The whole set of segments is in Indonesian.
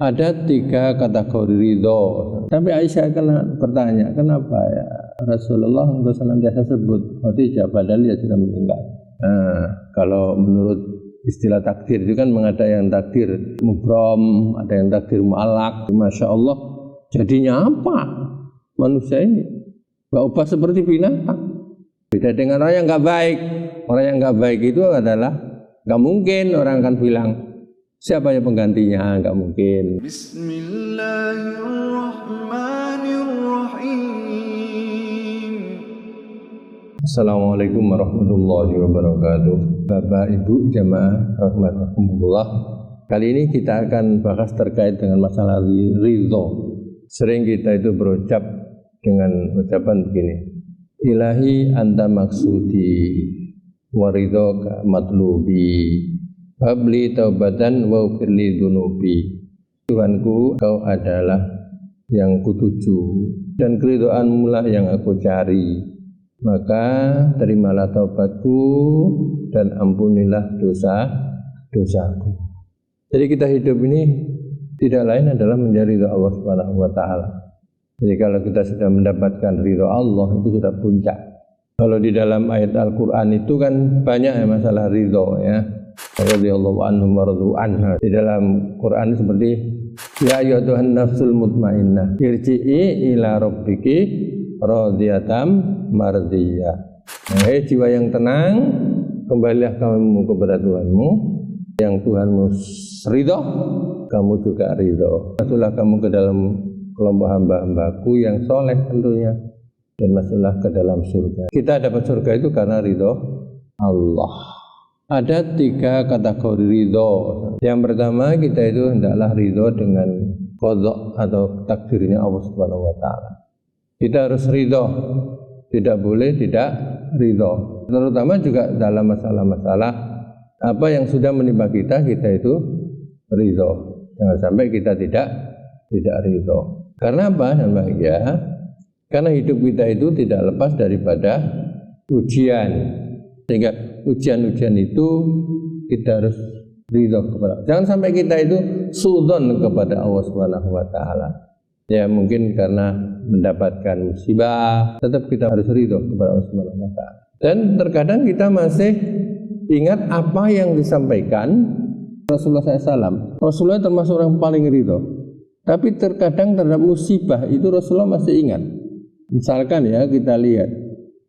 Ada 3 kategori ridho. Tapi Aisyah bertanya, kenapa ya Rasulullah engkau senantiasa sebut Khadijah padahal dia sudah meninggal. Kalau menurut istilah takdir itu kan ada yang takdir mubrom, ada yang takdir mu'alak. Masya Allah, jadinya apa manusia ini? Gak ubah seperti binatang. Beda dengan orang yang gak baik. Orang yang gak baik itu adalah gak mungkin orang akan bilang siapa yang penggantinya, nggak mungkin. Bismillahirrahmanirrahim. Assalamualaikum warahmatullahi wabarakatuh. Bapak Ibu jamaah rahimakumullah. Kali ini kita akan bahas terkait dengan masalah ridho. Sering kita itu berucap dengan ucapan begini: Ilahi anta maksudi wa ridhoka matlubi. Habli taubatan wa ufirli dunubi. Tuhanku, Kau adalah yang kutuju dan keridhoanmu lah yang aku cari. Maka terimalah taubatku dan ampunilah dosa-dosaku. Jadi kita hidup ini tidak lain adalah mencari ridho Allah Subhanahu wa taala. Jadi kalau kita sudah mendapatkan ridho Allah itu sudah puncak. Kalau di dalam ayat Al-Qur'an itu kan banyak ya masalah ridho ya. Radhiyallahu anhum wa radu anha. Di dalam Quran seperti ya ayyuhan nafsul mutmainnah irji'i ila rabbiki radhiyatam mardiyah. Hai jiwa yang tenang, kembalilah kamu kepada Tuhanmu. Yang Tuhanmu ridho, kamu juga ridho. Masuklah kamu ke dalam kelompok hamba-hambaku yang soleh tentunya, dan masuklah ke dalam surga. Kita dapat surga itu karena ridho Allah. Ada 3 kategori ridho. Yang pertama, kita itu hendaklah ridho dengan qadha atau takdirnya Allah Subhanahu wa taala. Kita harus ridho, tidak boleh tidak ridho. Terutama juga dalam masalah-masalah apa yang sudah menimpa kita itu ridho. Jangan sampai kita tidak ridho. Karena apa? Ya, karena hidup kita itu tidak lepas daripada ujian. Sehingga ujian-ujian itu kita harus ridho kepada. Jangan sampai kita itu suudzon kepada Allah Subhanahu wa taala. Ya mungkin karena mendapatkan musibah, tetap kita harus ridho kepada Allah Subhanahu wa taala. Dan terkadang kita masih ingat apa yang disampaikan Rasulullah SAW. Rasulullah termasuk orang paling ridho. Tapi terkadang terhadap musibah itu Rasulullah masih ingat. Misalkan ya kita lihat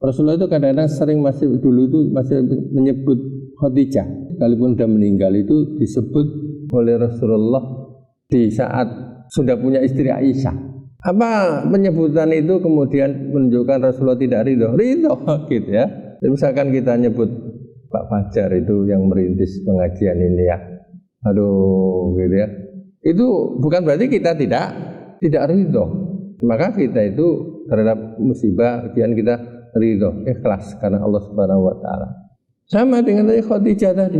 Rasulullah itu kadang-kadang sering masih menyebut Khadijah, sekalipun sudah meninggal itu disebut oleh Rasulullah di saat sudah punya istri Aisyah. Apa penyebutan itu kemudian menunjukkan Rasulullah tidak ridho gitu ya. Jadi misalkan kita nyebut Pak Fajar itu yang merintis pengajian ini ya, aduh gitu ya. Itu bukan berarti kita tidak ridho. Maka kita itu terhadap musibah ujian kita ridho, ikhlas karena Allah Subhanahu wa taala. Sama dengan tadi Khadijah tadi.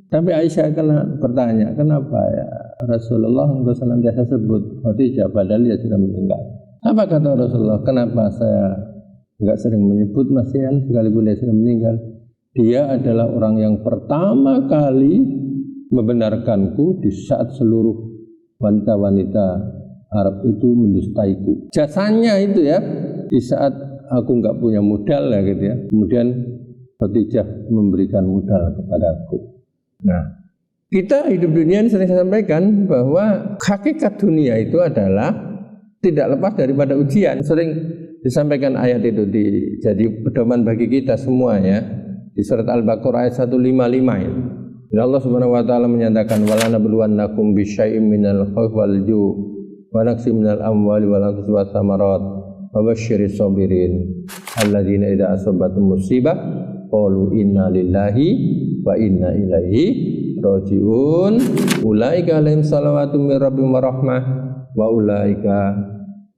Tapi Aisyah bertanya, kenapa ya Rasulullah engkau senantiasa sebut Khadijah padahal dia sudah meninggal. Apa kata Rasulullah? Kenapa saya enggak sering menyebut Masyan sekalipun dia sudah meninggal? Dia adalah orang yang pertama kali membenarkanku di saat seluruh wanita-wanita Arab itu mendustaiku. Jasanya itu ya, di saat aku nggak punya modal ya gitu ya. Kemudian Khadijah memberikan modal kepadaku. Nah, kita hidup dunia ini sering saya sampaikan bahwa hakikat dunia itu adalah tidak lepas daripada ujian. Sering disampaikan ayat itu jadi pedoman bagi kita semua ya. Di surat Al-Baqarah ayat 155 ini. Dan Allah Subhanahu wa taala menyatakan wala nabluwannakum bisyai'im minal khawfi wal ju' wa naqsim minal amwali wal anfusi was samarat. Wabasyiris sabirin alladzina idza asabatum musibah qalu inna lillahi wa inna ilaihi rajiun ulaika alaihim salawatum mir rabbihim wa rahmah wa ulaika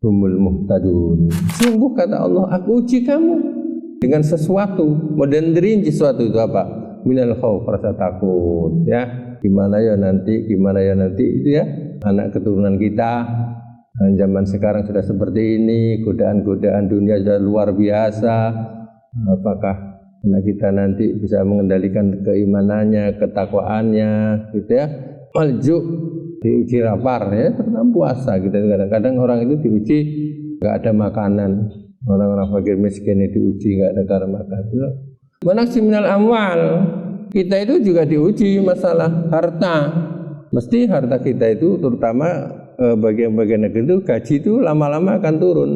humul muhtadun. Sungguh kata Allah, aku uji kamu dengan sesuatu, modern rinci sesuatu itu apa? Minal khauf, rasa takut ya. Gimana ya nanti itu ya anak keturunan kita. Zaman sekarang sudah seperti ini, godaan-godaan dunia sudah luar biasa. Apakah kita nanti bisa mengendalikan keimanannya, ketakwaannya, gitu ya? Malju diuji lapar ya, terutama puasa gitu. Kadang-kadang orang itu diuji nggak ada makanan, orang-orang fakir miskin itu diuji nggak ada cara makan. Manaksi minal amwal, kita itu juga diuji masalah harta. Mesti harta kita itu terutama bagian-bagian negeri itu gaji itu lama-lama akan turun.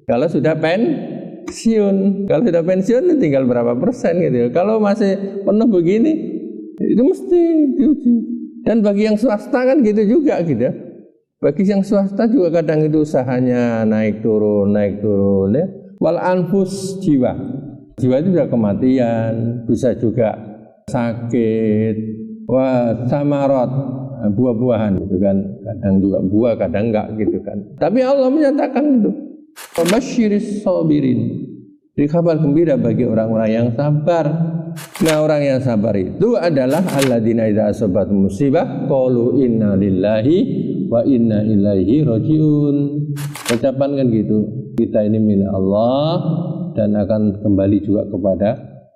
Kalau sudah pensiun, tinggal berapa persen gitu. Kalau masih penuh begini, itu mesti diuji. Dan bagi yang swasta kan gitu juga gitu. Bagi yang swasta juga kadang itu usahanya naik turun ya. Wal anfus jiwa itu bisa kematian, bisa juga sakit. Wa samarot, buah-buahan gitu kan. Kadang juga buah, kadang enggak gitu kan. Tapi Allah menyatakan itu. Fabasyiris sabirin. Beri kabar gembira bagi orang-orang yang sabar. Nah, orang yang sabar itu adalah alladzina idza asabat musibah qalu inna lillahi wa inna ilaihi rajiun. Ucapan kan gitu. Kita ini milik Allah dan akan kembali juga kepada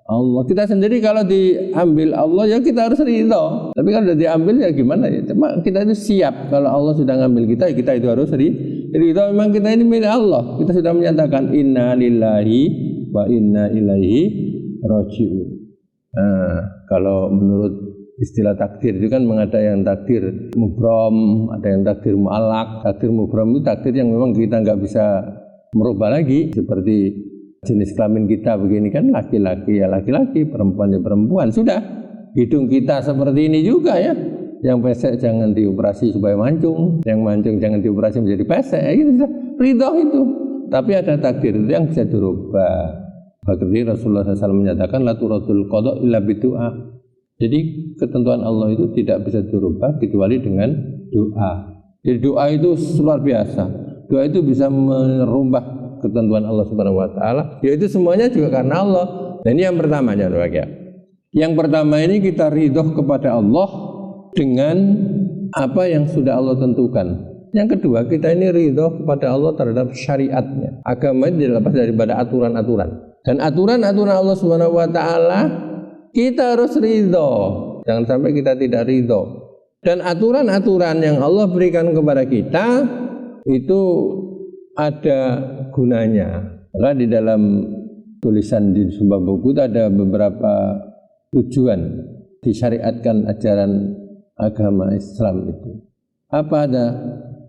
Allah. Kita sendiri kalau diambil Allah ya kita harus ridho. Tapi kalau sudah diambil ya gimana ya? Cuma kita itu siap kalau Allah sudah ngambil kita, ya kita itu harus ridho. Memang kita ini milik Allah. Kita sudah menyatakan inna lillahi wa inna ilaihi rajiun. Nah, kalau menurut istilah takdir itu kan ada yang takdir mubrom, ada yang takdir mu'allak. Takdir mubrom itu takdir yang memang kita nggak bisa merubah lagi. Seperti jenis kelamin kita begini kan, laki-laki ya laki-laki, perempuan ya perempuan. Sudah, hidung kita seperti ini juga ya. Yang pesek jangan dioperasi supaya mancung, yang mancung jangan dioperasi menjadi pesek. Gitu, ridho itu. Tapi ada takdir itu yang bisa dirubah. Bahkan Rasulullah SAW menyatakan la turadul qada illa bidu'a. Jadi ketentuan Allah itu tidak bisa dirubah kecuali dengan doa. Jadi doa itu luar biasa. Doa itu bisa merubah ketentuan Allah Subhanahu wa taala. Yaitu semuanya juga karena Allah. Dan ini yang pertama ya, bahagia. Yang pertama ini kita ridho kepada Allah dengan apa yang sudah Allah tentukan. Yang kedua, kita ini ridho kepada Allah terhadap syariatnya. Agama itu dilepas daripada aturan-aturan. Dan aturan-aturan Allah Subhanahu wa taala kita harus ridho. Jangan sampai kita tidak ridho. Dan aturan-aturan yang Allah berikan kepada kita itu ada gunanya. Maka di dalam tulisan di sebuah buku itu ada beberapa tujuan disyariatkan ajaran agama Islam itu. Apa ada?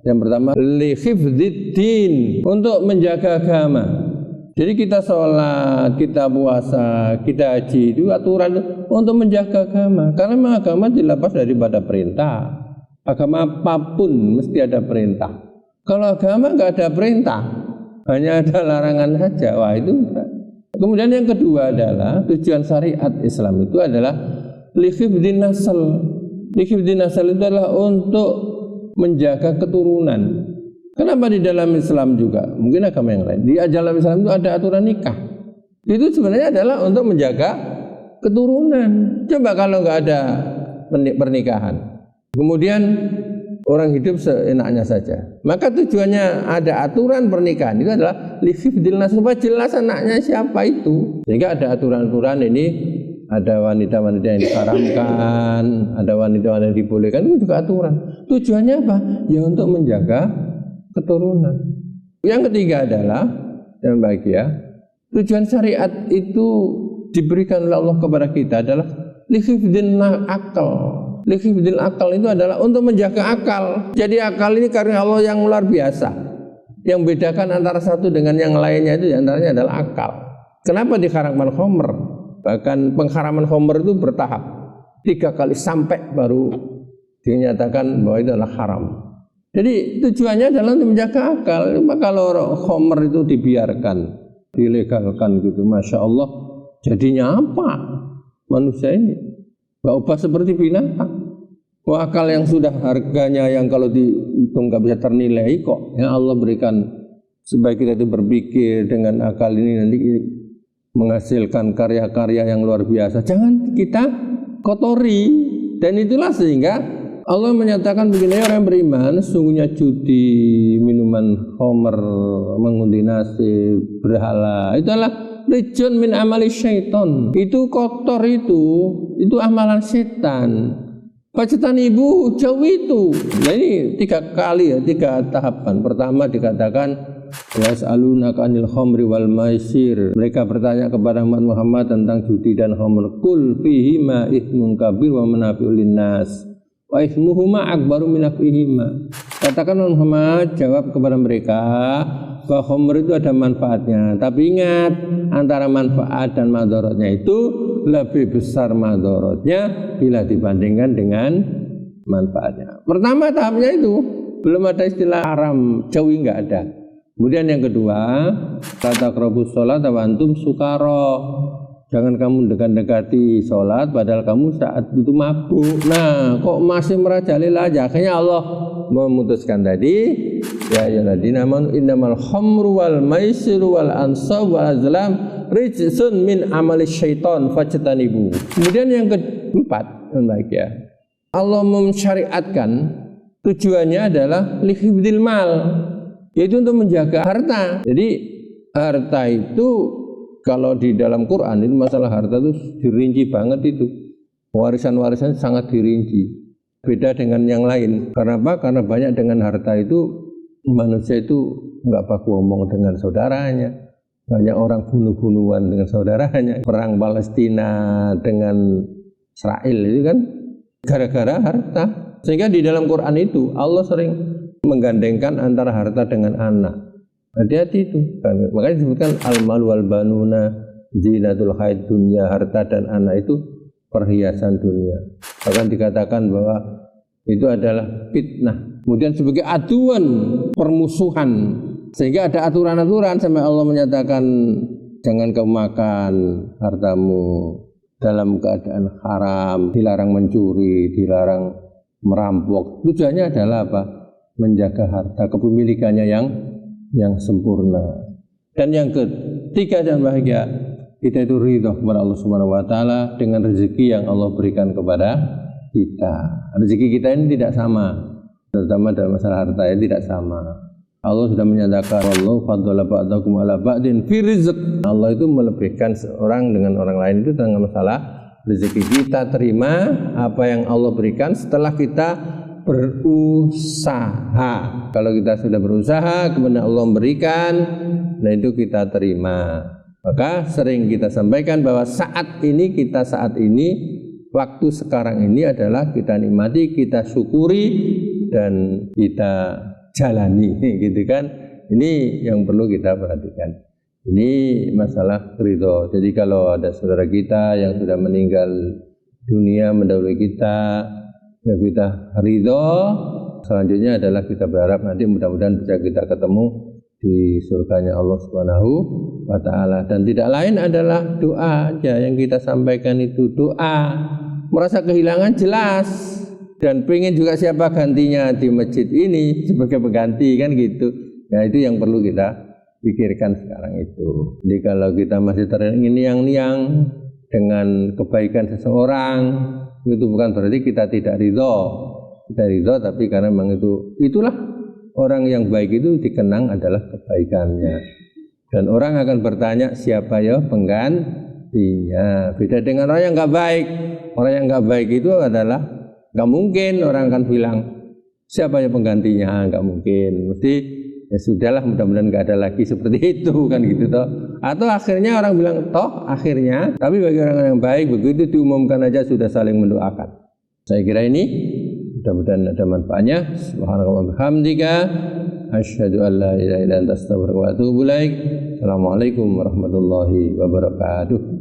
Yang pertama, li hifdziddin, untuk menjaga agama. Jadi kita sholat, kita puasa, kita haji itu aturan untuk menjaga agama. Karena memang agama dilepas daripada perintah. Agama apapun mesti ada perintah. Kalau agama nggak ada perintah, hanya ada larangan saja, wah itu berat. Kemudian yang kedua adalah tujuan syariat Islam itu adalah lihifdin nasl. Lihifdin nasl itu adalah untuk menjaga keturunan. Kenapa di dalam Islam juga? Mungkin agama yang lain. Di dalam Islam itu ada aturan nikah. Itu sebenarnya adalah untuk menjaga keturunan. Coba kalau nggak ada pernikahan, kemudian orang hidup seenaknya saja. Maka tujuannya ada aturan pernikahan itu adalah lihifdil nas, supaya jelas anaknya siapa itu. Sehingga ada aturan-aturan ini, ada wanita-wanita yang diharamkan, ada wanita-wanita yang dibolehkan, itu juga aturan. Tujuannya apa? Ya untuk menjaga keturunan. Yang ketiga adalah yang bahagia, tujuan syariat itu diberikan oleh Allah kepada kita adalah lihifdil akal. Lihifdil akal itu adalah untuk menjaga akal. Jadi akal ini karena Allah yang luar biasa. Yang bedakan antara satu dengan yang lainnya itu antaranya adalah akal. Kenapa diharamkan khamr? Bahkan pengharaman khamr itu bertahap. 3 kali sampai baru dinyatakan bahwa itu adalah haram. Jadi tujuannya adalah untuk menjaga akal. Kalau khamr itu dibiarkan, dilegalkan gitu, masya Allah, jadinya apa manusia ini? Berubah seperti binatang. Wah, akal yang sudah harganya yang kalau dihitung nggak bisa ternilai kok. Yang Allah berikan supaya kita itu berpikir dengan akal ini nanti menghasilkan karya-karya yang luar biasa. Jangan kita kotori. Dan itulah sehingga Allah menyatakan begini, orang yang beriman sesungguhnya judi, minuman khamr, mengundi nasib, berhala, itu adalah rijun min amali syaiton. Itu kotor, itu amalan setan. Fajtanibu jauh itu. Nah ini 3 kali ya, 3 tahapan. Pertama dikatakan yas'alunaka 'anil khamri wal maisir. Mereka bertanya kepada Muhammad tentang judi dan khamr. Qul fihima itsmun kabir wa manafi'ul linnas wa itsmuhuma akbaru min naf'ihima. Katakan Muhammad, jawab kepada mereka bahwa khamr itu ada manfaatnya. Tapi ingat, antara manfaat dan madharatnya itu lebih besar madharatnya bila dibandingkan dengan manfaatnya. Pertama tahapnya itu belum ada istilah haram, jauhi enggak ada. Kemudian yang kedua, tata krobus sholat wa antum sukara. Jangan kamu dekat-dekati sholat padahal kamu saat itu mabuk. Nah, kok masih merajalela aja? Akhirnya Allah memutuskan tadi, ya ayyuhalladzina amanu innamal khamru wal maisiru wal ansab wal azlam rijsun min amali syaiton fajtanibu. Kemudian yang keempat, baik ya. Allah mensyariatkan tujuannya adalah lihibdil mal, yaitu untuk menjaga harta. Jadi harta itu kalau di dalam Quran itu masalah harta itu dirinci banget itu. Warisan-warisan sangat dirinci. Beda dengan yang lain. Karena apa? Karena banyak dengan harta itu manusia itu enggak baku omong dengan saudaranya. Banyak orang bunuh-bunuhan dengan saudaranya. Perang Palestina dengan Israel itu kan gara-gara harta. Sehingga di dalam Quran itu Allah sering menggandengkan antara harta dengan anak. Hati-hati itu. Makanya disebutkan al-mal wal banuna zinatul hayat dunya, harta dan anak itu perhiasan dunia. Bahkan dikatakan bahwa itu adalah fitnah. Kemudian sebagai aduan permusuhan. Sehingga ada aturan-aturan sampai Allah menyatakan jangan kamu makan hartamu dalam keadaan haram, dilarang mencuri, dilarang merampok. Tujuannya adalah apa? Menjaga harta kepemilikannya yang sempurna. Dan yang ketiga dan bahagia, kita itu ridho kepada Allah Subhanahu wa taala dengan rezeki yang Allah berikan kepada kita. Rezeki kita ini tidak sama, terutama dalam masalah harta ini tidak sama. Allah sudah menyatakan wallahu faddala ba'dakum ala ba'din fi rizq. Allah itu melebihkan seorang dengan orang lain itu dengan masalah rezeki. Kita terima apa yang Allah berikan setelah kita berusaha. Kalau kita sudah berusaha kemudian Allah memberikan, nah itu kita terima. Maka sering kita sampaikan bahwa saat ini waktu sekarang ini adalah kita nikmati, kita syukuri dan kita jalani, gitu kan. Ini yang perlu kita perhatikan. Ini masalah ridho. Jadi kalau ada saudara kita yang sudah meninggal dunia mendahului kita, ya kita ridho. Selanjutnya adalah kita berharap nanti mudah-mudahan bisa kita ketemu di surganya Allah Subhanahu wa taala. Dan tidak lain adalah doa aja yang kita sampaikan itu, doa. Merasa kehilangan jelas dan pengen juga siapa gantinya di masjid ini sebagai pengganti kan gitu. Ya itu yang perlu kita pikirkan sekarang itu. Jadi kalau kita masih terngiang-ngiang dengan kebaikan seseorang, itu bukan berarti kita tidak ridho. Kita ridho tapi karena memang itulah orang yang baik itu dikenang adalah kebaikannya. Dan orang akan bertanya siapa ya penggantinya. Beda dengan orang yang nggak baik. Orang yang nggak baik itu adalah nggak mungkin orang akan bilang siapa ya penggantinya, nggak mungkin. Mesti ya sudahlah, mudah-mudahan nggak ada lagi seperti itu kan gitu toh. Atau akhirnya orang bilang toh akhirnya, tapi bagi orang yang baik begitu diumumkan aja sudah saling mendoakan. Saya kira ini mudah-mudahan ada manfaatnya. Subhanallah wa bihamdika asyhadu an la ilaha illa anta astaghfiruka wa atubu ilaik. Assalamualaikum warahmatullahi wabarakatuh.